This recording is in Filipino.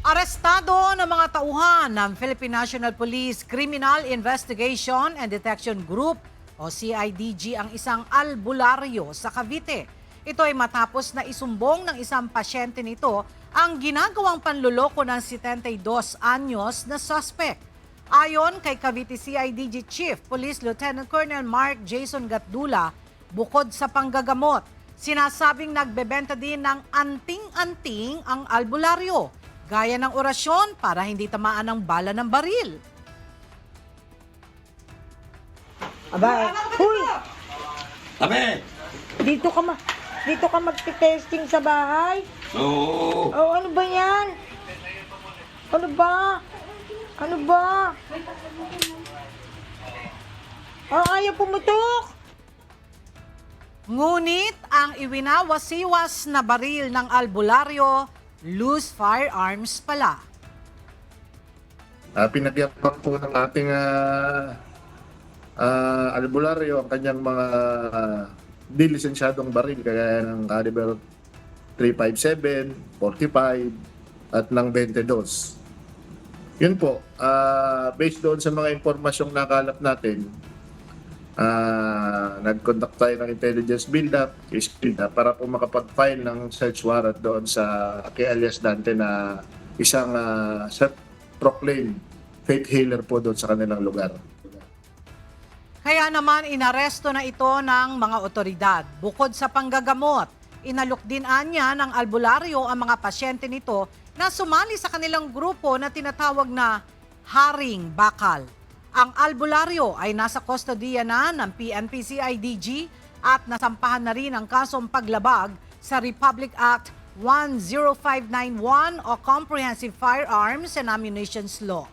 Arestado ng mga tauhan ng Philippine National Police Criminal Investigation and Detection Group o CIDG ang isang albularyo sa Cavite. Ito ay matapos na isumbong ng isang pasyente nito ang ginagawang panluloko ng 72 anyos na suspect. Ayon kay Cavite CIDG Chief Police Lieutenant Colonel Mark Jason Gatdula, bukod sa panggagamot, sinasabing nagbebenta din ng anting-anting ang albularyo, gaya ng orasyon para hindi tamaan ng bala ng baril. Aba, huy! Tabi! Dito ka magte-testing sa bahay? Oo. Oh, ano ba yan? Ano ba? Ano ba? Ayaw pumutok! Ngunit ang iwinawasiwas na baril ng albularyo, loose firearms pala. Pinagyapak po ng ating albularyo ang kanyang mga di lisensyadong baril kaya ng caliber 357, 45 at ng 22. Yun po, based doon sa mga impormasyong nakalap natin, nag-conduct tayo ng intelligence build-up, case build-up, para po makapag-file ng search warrant doon sa kay alias Dante na isang self-proclaimed faith healer po doon sa kanilang lugar. Kaya naman inaresto na ito ng mga otoridad. Bukod sa panggagamot, inalok din anya ng albularyo ang mga pasyente nito na sumali sa kanilang grupo na tinatawag na Haring Bakal. Ang albularyo ay nasa kustodiya na ng PNP-CIDG at nasampahan na rin ang kasong paglabag sa Republic Act 10591 o Comprehensive Firearms and Ammunitions Law.